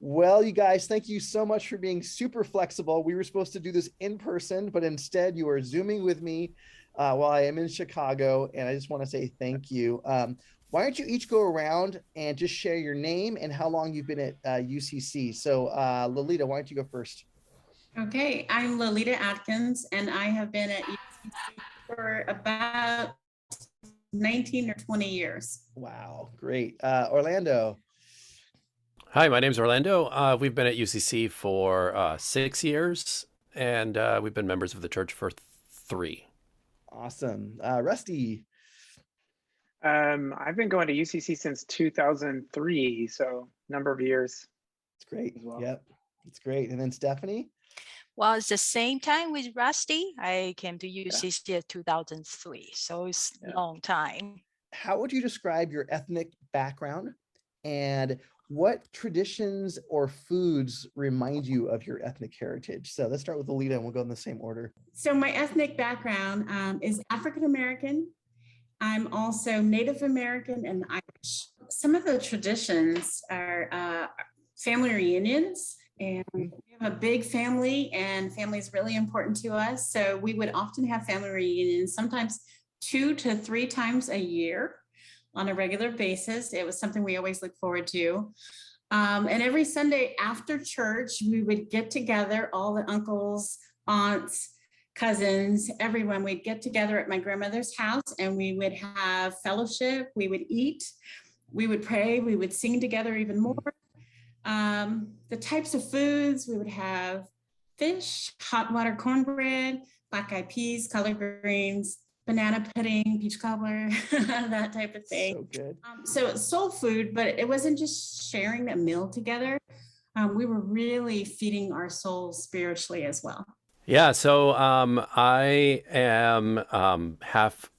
Well, you guys, thank you so much for being super flexible. We were supposed to do this in person, but instead you are Zooming with me while I am in Chicago. And I just want to say thank you. Why don't you each go around and just share your name and how long you've been at UCC? So, Lolita, why don't you go first? Okay, I'm Lolita Atkins, and I have been at UCC for about 19 or 20 years. Wow, great. Orlando. Hi, my name's Orlando. We've been at UCC for 6 years, and we've been members of the church for three. Awesome. Rusty. I've been going to UCC since 2003, so number of years. It's great. As well. Yep, it's great. And then Stephanie. Well, it's the same time with Rusty. I came to UCC in 2003, so it's a long time. How would you describe your ethnic background, and what traditions or foods remind you of your ethnic heritage? So let's start with Alita and we'll go in the same order. So my ethnic background is African American. I'm also Native American and Irish. Some of the traditions are family reunions, and we have a big family, and family is really important to us. So we would often have family reunions, sometimes 2 to 3 times a year on a regular basis. It was something we always look forward to. And every Sunday after church, we would get together, all the uncles, aunts, cousins, everyone. We'd get together at my grandmother's house and we would have fellowship, we would eat, we would pray, we would sing together even more. The types of foods, we would have fish, hot water cornbread, black eyed peas, collard greens, banana pudding, peach cobbler, that type of thing. So good. So it's soul food, but it wasn't just sharing a meal together. We were really feeding our souls spiritually as well. Yeah, so I am half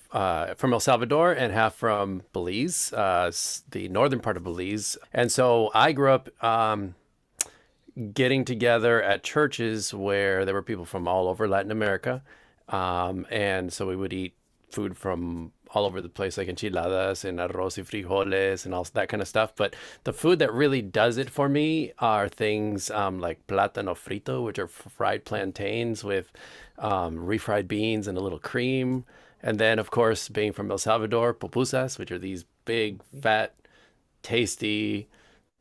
from El Salvador and half from Belize, the northern part of Belize. And so I grew up getting together at churches where there were people from all over Latin America. And so we would eat food from all over the place, like enchiladas and arroz y frijoles and all that kind of stuff. But the food that really does it for me are things like plátano frito, which are fried plantains with refried beans and a little cream. And then, of course, being from El Salvador, pupusas, which are these big, fat, tasty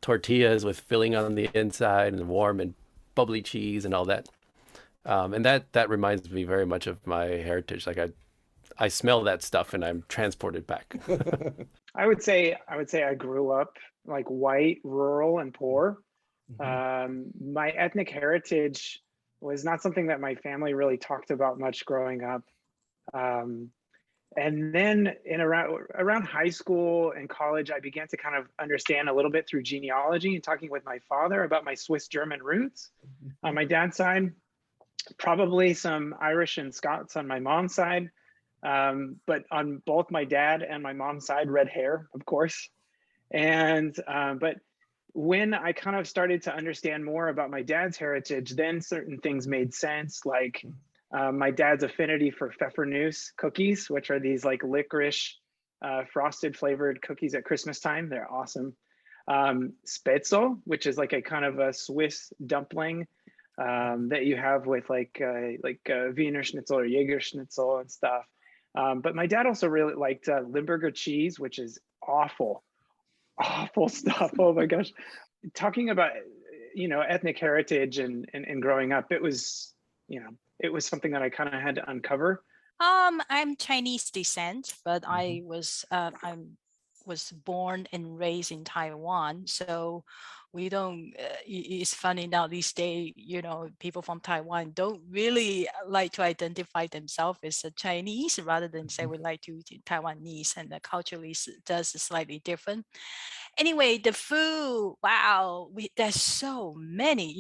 tortillas with filling on the inside and warm and bubbly cheese and all that. And that reminds me very much of my heritage. Like I smell that stuff and I'm transported back. I would say I grew up like white, rural, and poor. My ethnic heritage was not something that my family really talked about much growing up. And then in around high school and college, I began to kind of understand a little bit through genealogy and talking with my father about my Swiss German roots. On my dad's side, probably some Irish and Scots on my mom's side. But on both my dad and my mom's side, red hair, of course. And but when I kind of started to understand more about my dad's heritage, then certain things made sense, like my dad's affinity for pfeffernusse cookies, which are these like licorice frosted flavored cookies at Christmas time. They're awesome. Spätzle, which is like a kind of a Swiss dumpling that you have with like Wiener Schnitzel or Jäger Schnitzel and stuff. But my dad also really liked Limburger cheese, which is awful stuff. Oh my gosh. Talking about, ethnic heritage and growing up, it was something that I kind of had to uncover. I'm Chinese descent, but I was born and raised in Taiwan. So we don't, it's funny now these days, people from Taiwan don't really like to identify themselves as a Chinese rather than say we like to Taiwanese, and the culturally does slightly different. Anyway, the food, wow, there's so many,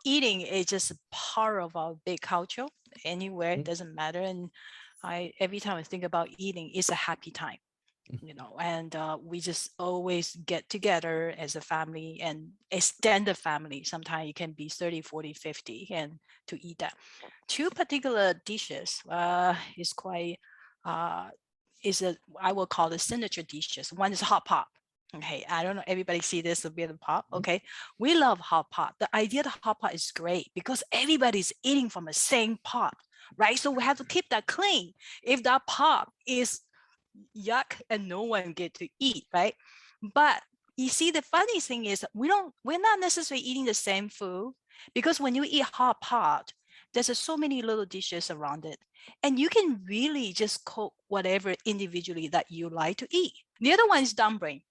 eating is just a part of our big culture anywhere, it doesn't matter. And every time I think about eating, it's a happy time. And we just always get together as a family and extended family. Sometimes it can be 30, 40, 50, and to eat that. Two particular dishes I will call the signature dishes. One is hot pot. Okay, I don't know, everybody see this a bit of pop. Okay, we love hot pot. The idea of hot pot is great because everybody's eating from the same pot, right? So we have to keep that clean. If that pot is yuck and no one get to eat, right? But you see, the funny thing is we're not necessarily eating the same food, because when you eat hot pot, there's so many little dishes around it, and you can really just cook whatever individually that you like to eat. The other one is dumpling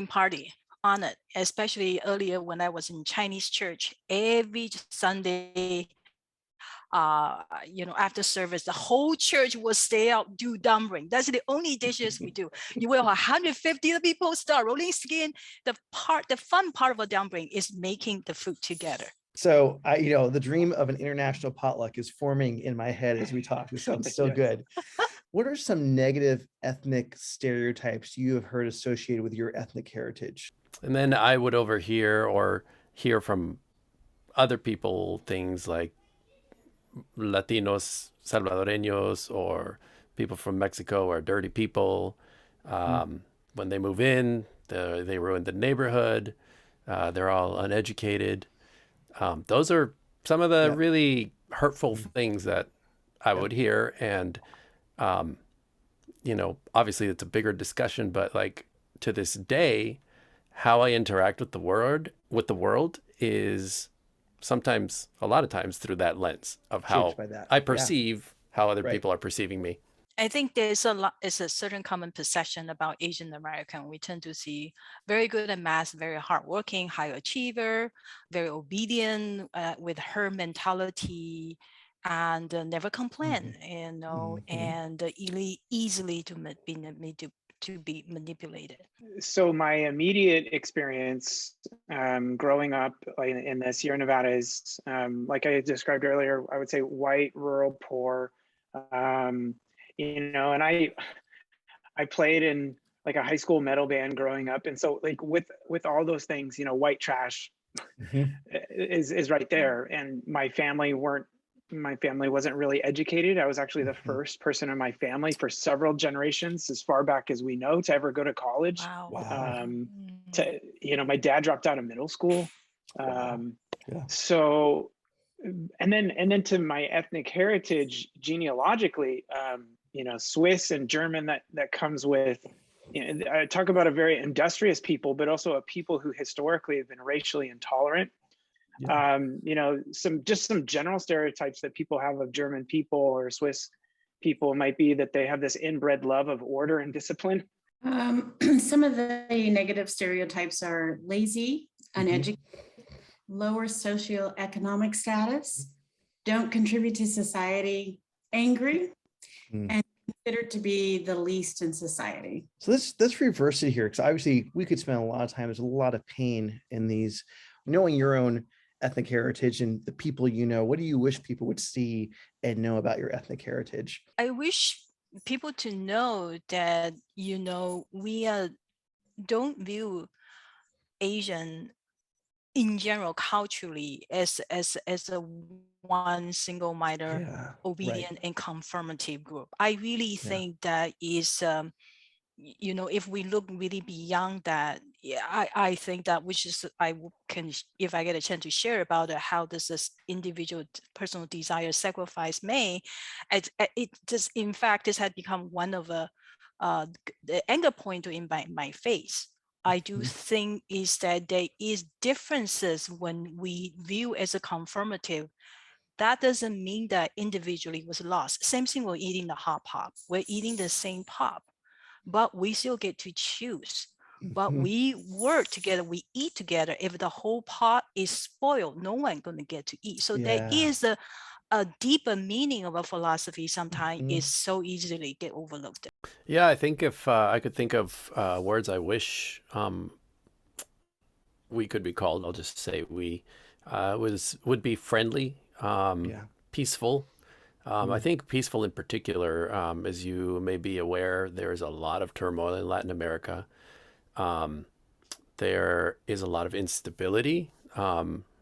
party on it, especially earlier when I was in Chinese church. Every Sunday, after service, the whole church will stay out, do dumpling. That's the only dishes we do. You will have 150 people start rolling skin. The fun part of a dumpling is making the food together. So the dream of an international potluck is forming in my head as we talk. This sounds so good. What are some negative ethnic stereotypes you have heard associated with your ethnic heritage? And then I would overhear or hear from other people things like Latinos, Salvadoreños, or people from Mexico are dirty people. When they move in, they ruin the neighborhood. They're all uneducated. Those are some of the really hurtful things that I would hear. And, obviously it's a bigger discussion, but like to this day, how I interact with the world is sometimes, a lot of times, through that lens of how I perceive how other people are perceiving me. I think it's a certain common perception about Asian American. We tend to see very good at math, very hardworking, high achiever, very obedient, with her mentality, and never complain, and easily to be manipulated. So my immediate experience growing up in the Sierra Nevada is, like I described earlier, I would say white, rural, poor. And I played in like a high school metal band growing up, and so like with all those things, white trash is right there. And my family wasn't really educated. I was actually the first person in my family for several generations, as far back as we know, to ever go to college. Wow. My dad dropped out of middle school. So, and then to my ethnic heritage genealogically, Swiss and German, that comes with, I talk about a very industrious people, but also a people who historically have been racially intolerant. Some general stereotypes that people have of German people or Swiss people might be that they have this inbred love of order and discipline. Some of the negative stereotypes are lazy, uneducated, lower socioeconomic status, don't contribute to society, angry, and considered to be the least in society. So let's reverse it here, because obviously we could spend a lot of time. There's a lot of pain in these, knowing your own ethnic heritage and the people what do you wish people would see and know about your ethnic heritage? I wish people to know that, we don't view Asian in general culturally as a one single-minded, obedient and conformative group. I really think that is, if we look really beyond that, I think that, which is, if I get a chance to share about it, how does this individual personal desire sacrifice in fact, this had become one of the anchor point in my face. I do think is that there is differences when we view as a conformative. That doesn't mean that individually was lost. Same thing, we're eating the hot pot. We're eating the same pot, but we still get to choose. But we work together, we eat together. If the whole pot is spoiled, no one going to get to eat. So there is a deeper meaning of a philosophy sometimes is so easily get overlooked. Yeah, I think if I could think of words I wish we could be called, I'll just say would be friendly, peaceful. I think peaceful in particular, as you may be aware, there is a lot of turmoil in Latin America. There is a lot of instability.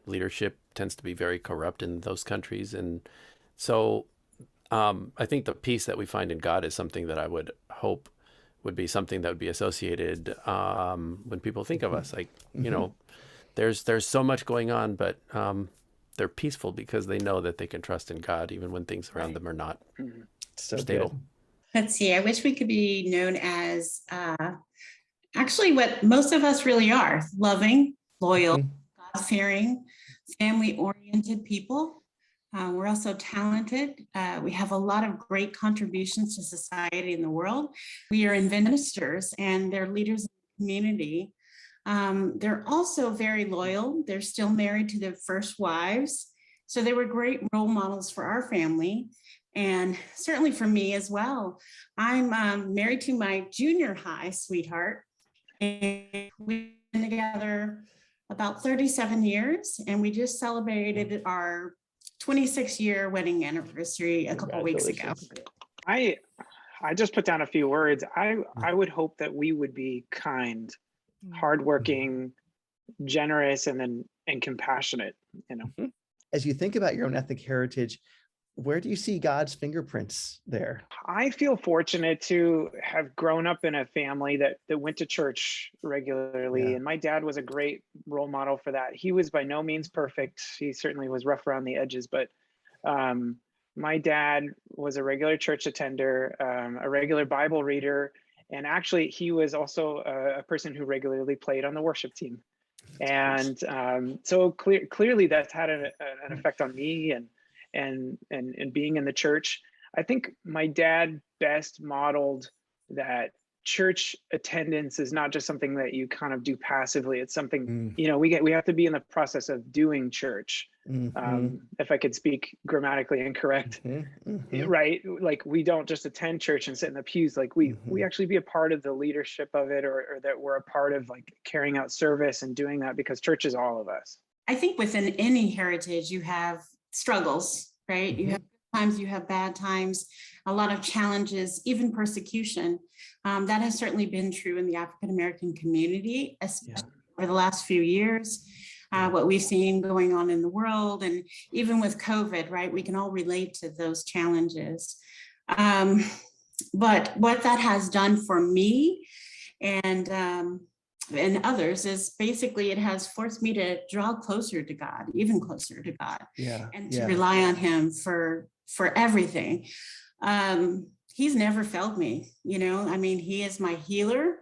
Leadership tends to be very corrupt in those countries. And so I think the peace that we find in God is something that I would hope would be something that would be associated when people think of us. Like, you know, there's so much going on, but they're peaceful because they know that they can trust in God even when things around them are not So stable. good. Let's see. I wish we could be known as actually what most of us really are: loving, loyal, God-fearing, family-oriented people. We're also talented. We have a lot of great contributions to society and the world. We are ministers and they're leaders in the community. They're also very loyal. They're still married to their first wives. So they were great role models for our family and certainly for me as well. I'm married to my junior high sweetheart, and we've been together about 37 years, and we just celebrated our 26-year wedding anniversary a couple of weeks ago. I just put down a few words. I would hope that we would be kind, hardworking, generous, and compassionate, you know. As you think about your own ethnic heritage, where do you see God's fingerprints there? I feel fortunate to have grown up in a family that went to church regularly. And my dad was a great role model for that. He was by no means perfect. He certainly was rough around the edges, but my dad was a regular church attender, a regular Bible reader. And actually, he was also a person who regularly played on the worship team. And so clearly that's had an effect on me and being in the church. I think my dad best modeled that church attendance is not just something that you kind of do passively. It's something, you know, we have to be in the process of doing church. If I could speak grammatically incorrect, right? Like we don't just attend church and sit in the pews. Like we actually be a part of the leadership of it, or that we're a part of like carrying out service and doing that, because church is all of us. I think within any heritage, you have struggles, right? You have times, you have bad times, a lot of challenges, even persecution. That has certainly been true in the African American community, especially over the last few years. What we've seen going on in the world, and even with COVID, right? We can all relate to those challenges. But what that has done for me and others is basically it has forced me to draw closer to God, even closer to God, and to rely on Him for everything. He's never failed me, you know. I mean, He is my healer.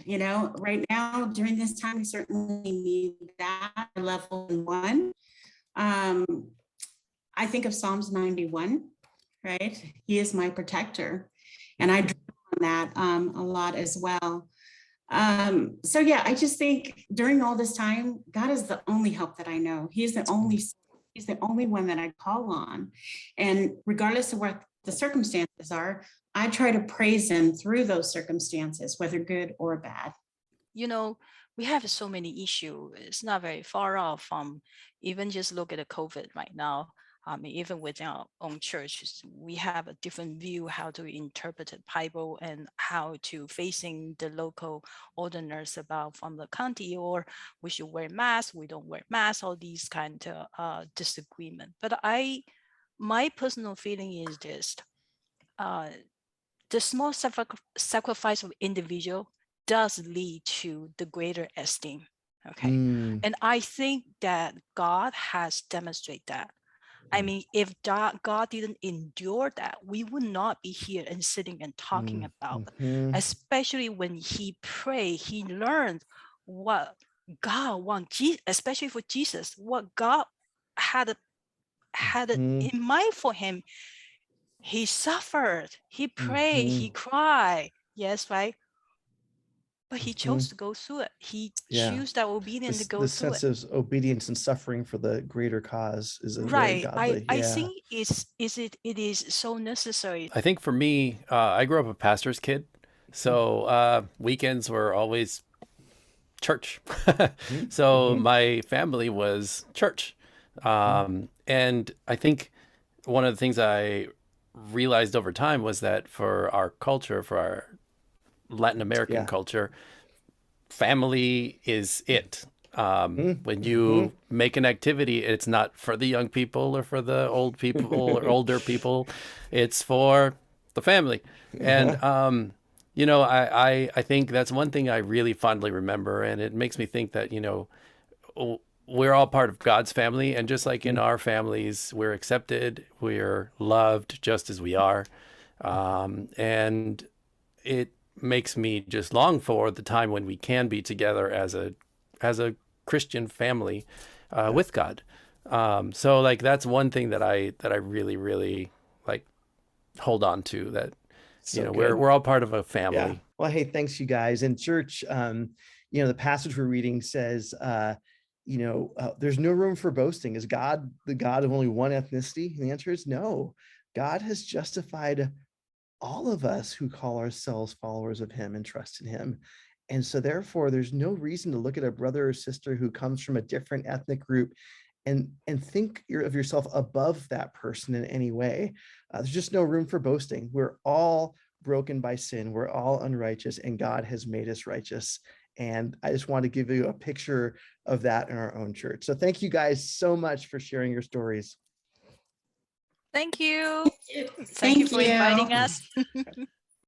You know, right now during this time, we certainly need that level 1. I think of Psalms 91, right? He is my protector, and I draw on that a lot as well. So yeah, I just think during all this time, God is the only help that I know. He's the only one that I call on. And regardless of what the circumstances are, I try to praise Him through those circumstances, whether good or bad. You know, we have so many issues. It's not very far off from even just look at the COVID right now. Even within our own churches, we have a different view how to interpret the Bible and how to facing the local ordinance about from the county, or we should wear masks, we don't wear masks, all these kind of disagreement. But my personal feeling is this: the small sacrifice of individual does lead to the greater esteem. Okay, and I think that God has demonstrated that. I mean, if God didn't endure that, we would not be here and sitting and talking about it. Especially when He prayed, He learned what God wants, especially for Jesus, what God had in mind for Him. He suffered, He prayed, He cried. Yes, right? But He chose to go through it. He chose that obedience to go through it. The sense of obedience and suffering for the greater cause is right. very godly. I think it is so necessary. I think for me, I grew up a pastor's kid, so weekends were always church. So my family was church, and I think one of the things I realized over time was that for our culture, for our Latin American culture, family is it. When you make an activity, it's not for the young people or for the old people or older people. It's for the family. And You know, I think that's one thing I really fondly remember, and it makes me think that, we're all part of God's family, and just like in our families, we're accepted, we're loved just as we are. And it makes me just long for the time when we can be together as a Christian family with God. So like that's one thing that I really, really like hold on to, that So we're all part of a family. Yeah. Well, hey, thanks you guys. In church, the passage we're reading says, there's no room for boasting. Is God the God of only one ethnicity? And the answer is no. God has justified all of us who call ourselves followers of him and trust in him. And so therefore, there's no reason to look at a brother or sister who comes from a different ethnic group and think of yourself above that person in any way. There's just no room for boasting. We're all broken by sin. We're all unrighteous, and God has made us righteous. And I just want to give you a picture of that in our own church. So thank you guys so much for sharing your stories. Thank you. Thank Thank you for you. inviting us.